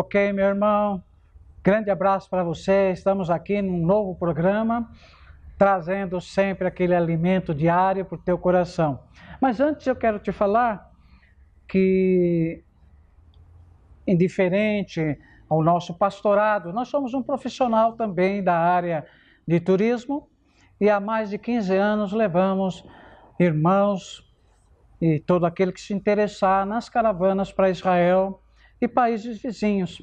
Ok, meu irmão? Grande abraço para você. Estamos aqui num novo programa, trazendo sempre aquele alimento diário para o teu coração. Mas antes eu quero te falar que, indiferente ao nosso pastorado, nós somos um profissional também da área de turismo e há mais de 15 anos levamos irmãos e todo aquele que se interessar nas caravanas para Israel e países vizinhos.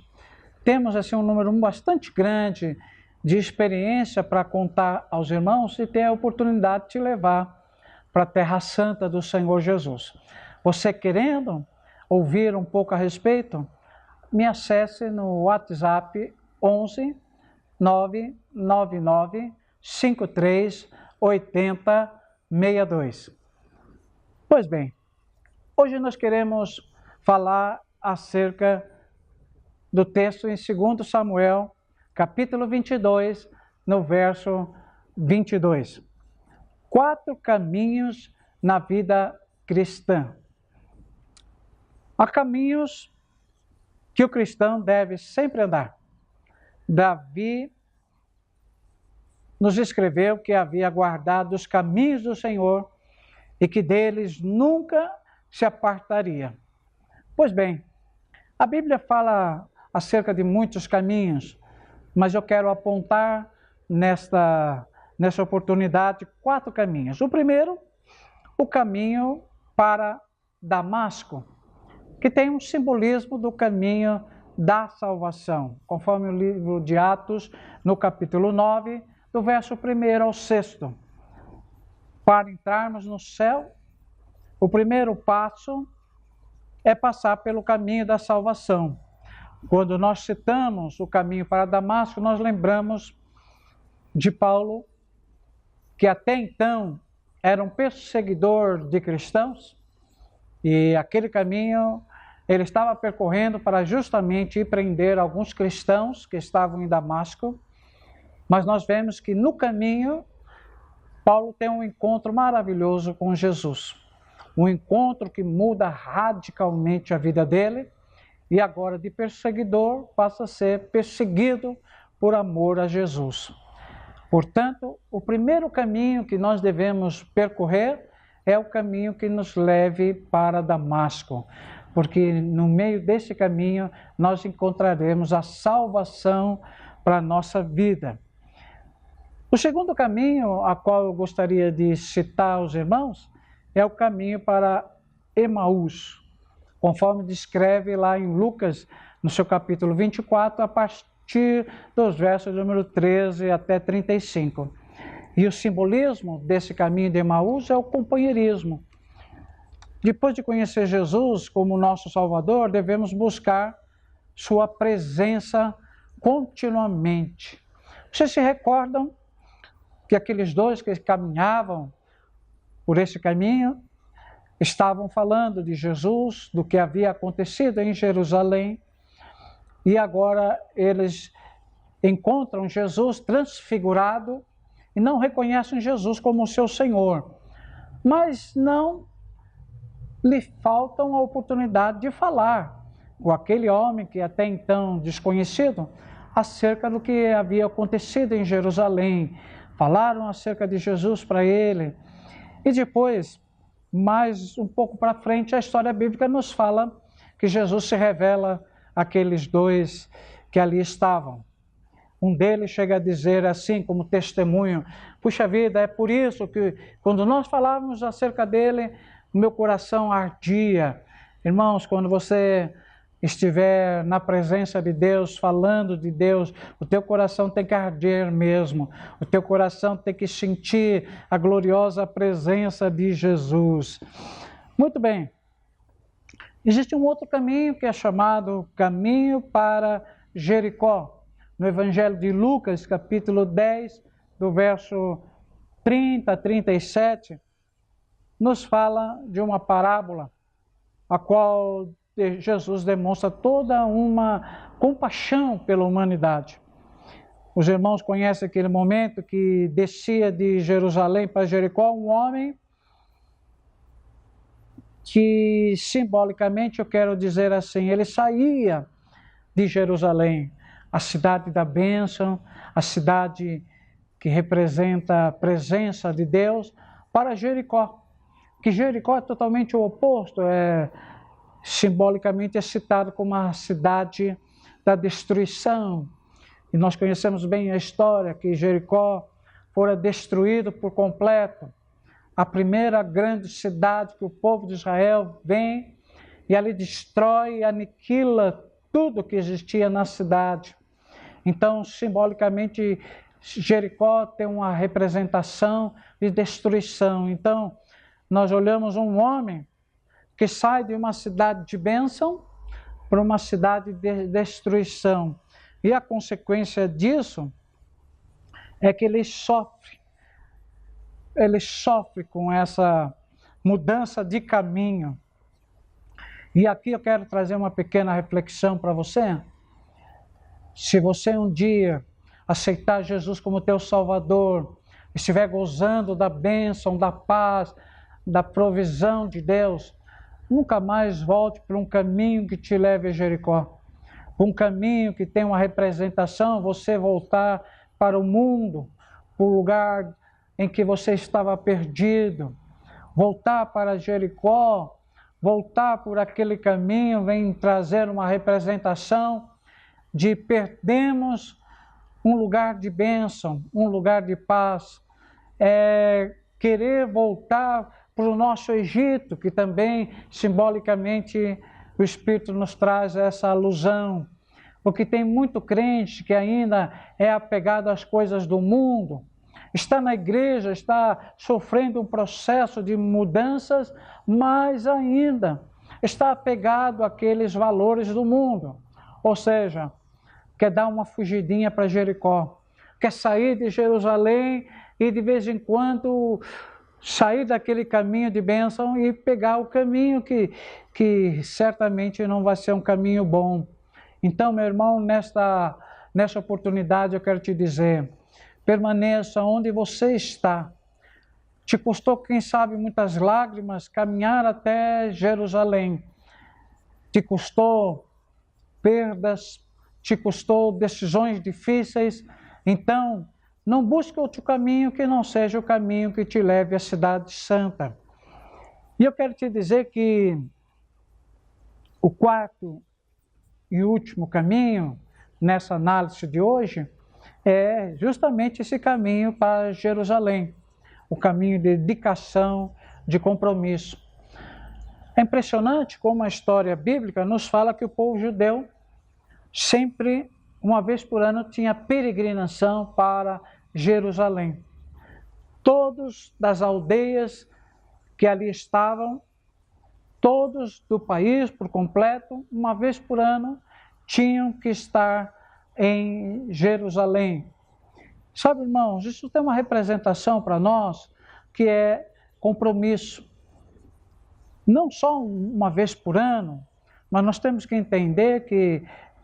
Temos assim um número bastante grande de experiência para contar aos irmãos e ter a oportunidade de te levar para a Terra Santa do Senhor Jesus. Você querendo ouvir um pouco a respeito, me acesse no WhatsApp 11 999 53 80 62. Pois bem, hoje nós queremos falar acerca do texto em 2 Samuel, capítulo 22, no verso 22. 4 caminhos na vida cristã. Há caminhos que o cristão deve sempre andar. Davi nos escreveu que havia guardado os caminhos do Senhor e que deles nunca se apartaria. Pois bem, a Bíblia fala acerca de muitos caminhos, mas eu quero apontar nessa oportunidade 4 caminhos. O primeiro, o caminho para Damasco, que tem um simbolismo do caminho da salvação, conforme o livro de Atos, no capítulo 9, do verso 1 ao 6. Para entrarmos no céu, o primeiro passo é passar pelo caminho da salvação. Quando nós citamos o caminho para Damasco, nós lembramos de Paulo, que até então era um perseguidor de cristãos, e aquele caminho ele estava percorrendo para justamente ir prender alguns cristãos que estavam em Damasco, mas nós vemos que no caminho, Paulo tem um encontro maravilhoso com Jesus, um encontro que muda radicalmente a vida dele, e agora de perseguidor passa a ser perseguido por amor a Jesus. Portanto, o primeiro caminho que nós devemos percorrer é o caminho que nos leve para Damasco, porque no meio desse caminho nós encontraremos a salvação para a nossa vida. O segundo caminho a qual eu gostaria de citar aos irmãos é o caminho para Emaús, conforme descreve lá em Lucas, no seu capítulo 24, a partir dos versos número 13 até 35. E o simbolismo desse caminho de Emaús é o companheirismo. Depois de conhecer Jesus como nosso Salvador, devemos buscar sua presença continuamente. Vocês se recordam que aqueles dois que caminhavam por esse caminho estavam falando de Jesus, do que havia acontecido em Jerusalém, e agora eles encontram Jesus transfigurado e não reconhecem Jesus como seu Senhor, mas não lhe faltam a oportunidade de falar com aquele homem que até então desconhecido acerca do que havia acontecido em Jerusalém. Falaram acerca de Jesus para ele, e depois, mais um pouco para frente, a história bíblica nos fala que Jesus se revela àqueles dois que ali estavam. Um deles chega a dizer assim, como testemunho: puxa vida, é por isso que quando nós falávamos acerca dele, o meu coração ardia. Irmãos, quando você estiver na presença de Deus, falando de Deus, o teu coração tem que arder mesmo, o teu coração tem que sentir a gloriosa presença de Jesus. Muito bem, existe um outro caminho que é chamado caminho para Jericó. No Evangelho de Lucas, capítulo 10, do verso 30 a 37, nos fala de uma parábola, a qual Jesus demonstra toda uma compaixão pela humanidade. Os irmãos conhecem aquele momento que descia de Jerusalém para Jericó um homem que, simbolicamente, eu quero dizer assim, ele saía de Jerusalém, a cidade da bênção, a cidade que representa a presença de Deus, para Jericó. Que Jericó é totalmente o oposto, simbolicamente é citado como a cidade da destruição. E nós conhecemos bem a história que Jericó fora destruído por completo. A primeira grande cidade que o povo de Israel vem e ali destrói e aniquila tudo que existia na cidade. Então, simbolicamente, Jericó tem uma representação de destruição. Então, nós olhamos um homem que sai de uma cidade de bênção para uma cidade de destruição. E a consequência disso é que ele sofre com essa mudança de caminho. E aqui eu quero trazer uma pequena reflexão para você. Se você um dia aceitar Jesus como teu Salvador, estiver gozando da bênção, da paz, da provisão de Deus, nunca mais volte para um caminho que te leve a Jericó. Um caminho que tem uma representação, você voltar para o mundo, para o lugar em que você estava perdido. Voltar para Jericó, voltar por aquele caminho, vem trazer uma representação de perdemos um lugar de bênção, um lugar de paz. Querer voltar para o nosso Egito, que também simbolicamente o Espírito nos traz essa alusão. Porque tem muito crente que ainda é apegado às coisas do mundo, está na igreja, está sofrendo um processo de mudanças, mas ainda está apegado àqueles valores do mundo. Ou seja, quer dar uma fugidinha para Jericó, quer sair de Jerusalém e de vez em quando sair daquele caminho de bênção e pegar o caminho que certamente não vai ser um caminho bom. Então, meu irmão, nesta oportunidade eu quero te dizer, permaneça onde você está. Te custou, quem sabe, muitas lágrimas caminhar até Jerusalém. Te custou perdas, te custou decisões difíceis. Então, não busque outro caminho que não seja o caminho que te leve à cidade santa. E eu quero te dizer que o quarto e último caminho, nessa análise de hoje, é justamente esse caminho para Jerusalém, o caminho de dedicação, de compromisso. É impressionante como a história bíblica nos fala que o povo judeu sempre, uma vez por ano, tinha peregrinação para Jerusalém. Todos das aldeias que ali estavam, todos do país por completo, uma vez por ano, tinham que estar em Jerusalém. Sabe, irmãos, isso tem uma representação para nós que é compromisso. Não só uma vez por ano, mas nós temos que entender que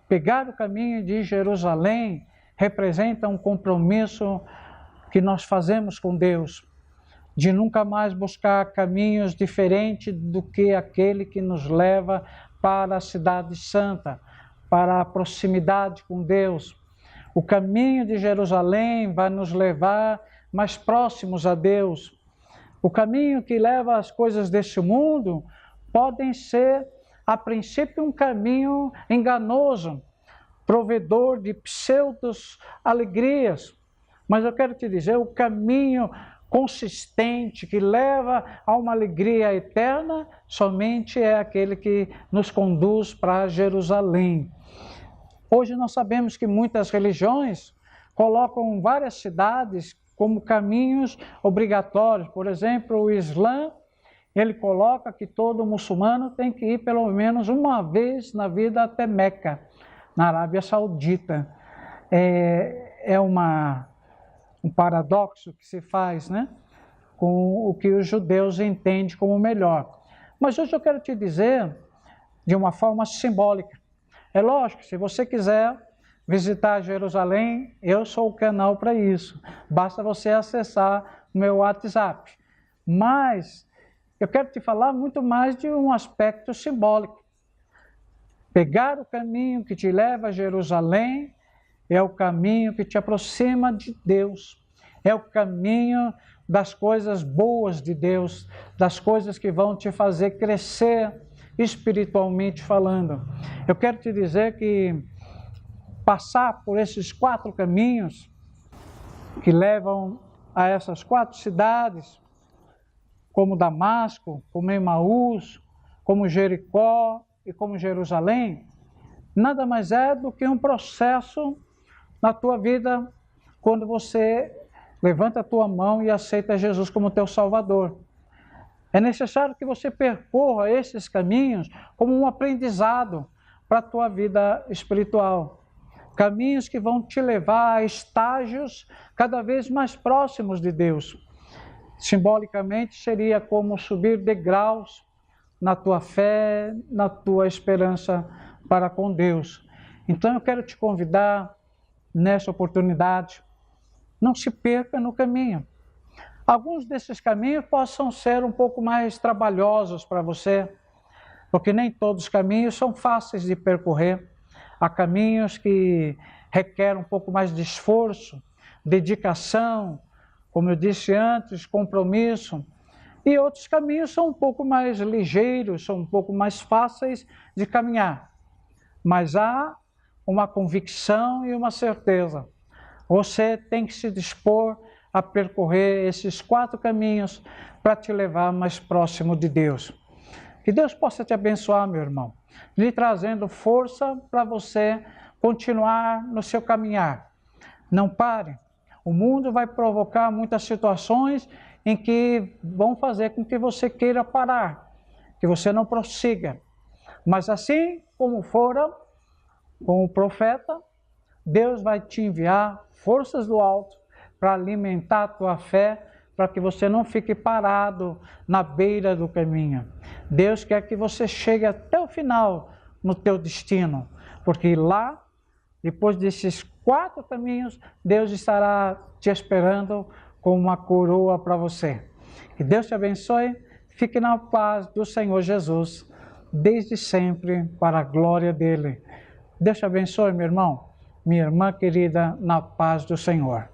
pegar o caminho de Jerusalém representa um compromisso que nós fazemos com Deus, de nunca mais buscar caminhos diferentes do que aquele que nos leva para a cidade santa, para a proximidade com Deus. O caminho de Jerusalém vai nos levar mais próximos a Deus. O caminho que leva às coisas deste mundo podem ser, a princípio, um caminho enganoso, provedor de pseudos alegrias. Mas eu quero te dizer, o caminho consistente que leva a uma alegria eterna somente é aquele que nos conduz para Jerusalém. Hoje nós sabemos que muitas religiões colocam várias cidades como caminhos obrigatórios. Por exemplo, o Islã, ele coloca que todo muçulmano tem que ir pelo menos uma vez na vida até Meca, na Arábia Saudita. É um paradoxo que se faz, né, com o que os judeus entendem como melhor. Mas hoje eu quero te dizer de uma forma simbólica. É lógico, se você quiser visitar Jerusalém, eu sou o canal para isso. Basta você acessar o meu WhatsApp. Mas eu quero te falar muito mais de um aspecto simbólico. Pegar o caminho que te leva a Jerusalém é o caminho que te aproxima de Deus. É o caminho das coisas boas de Deus, das coisas que vão te fazer crescer espiritualmente falando. Eu quero te dizer que passar por esses 4 caminhos que levam a essas 4 cidades, como Damasco, como Emaús, como Jericó e como Jerusalém, nada mais é do que um processo na tua vida quando você levanta a tua mão e aceita Jesus como teu Salvador. É necessário que você percorra esses caminhos como um aprendizado para a tua vida espiritual. Caminhos que vão te levar a estágios cada vez mais próximos de Deus. Simbolicamente, seria como subir degraus na tua fé, na tua esperança para com Deus. Então, eu quero te convidar nessa oportunidade, não se perca no caminho. Alguns desses caminhos possam ser um pouco mais trabalhosos para você, porque nem todos os caminhos são fáceis de percorrer. Há caminhos que requerem um pouco mais de esforço, dedicação, como eu disse antes, compromisso. E outros caminhos são um pouco mais ligeiros, são um pouco mais fáceis de caminhar. Mas há uma convicção e uma certeza. Você tem que se dispor a percorrer esses 4 caminhos para te levar mais próximo de Deus. Que Deus possa te abençoar, meu irmão, lhe trazendo força para você continuar no seu caminhar. Não pare. O mundo vai provocar muitas situações em que vão fazer com que você queira parar, que você não prossiga. Mas assim como fora com o profeta, Deus vai te enviar forças do alto para alimentar a tua fé, para que você não fique parado na beira do caminho. Deus quer que você chegue até o final no teu destino, porque lá, depois desses 4 caminhos, Deus estará te esperando com uma coroa para você. Que Deus te abençoe, fique na paz do Senhor Jesus, desde sempre, para a glória dele. Deus te abençoe, meu irmão, minha irmã querida, na paz do Senhor.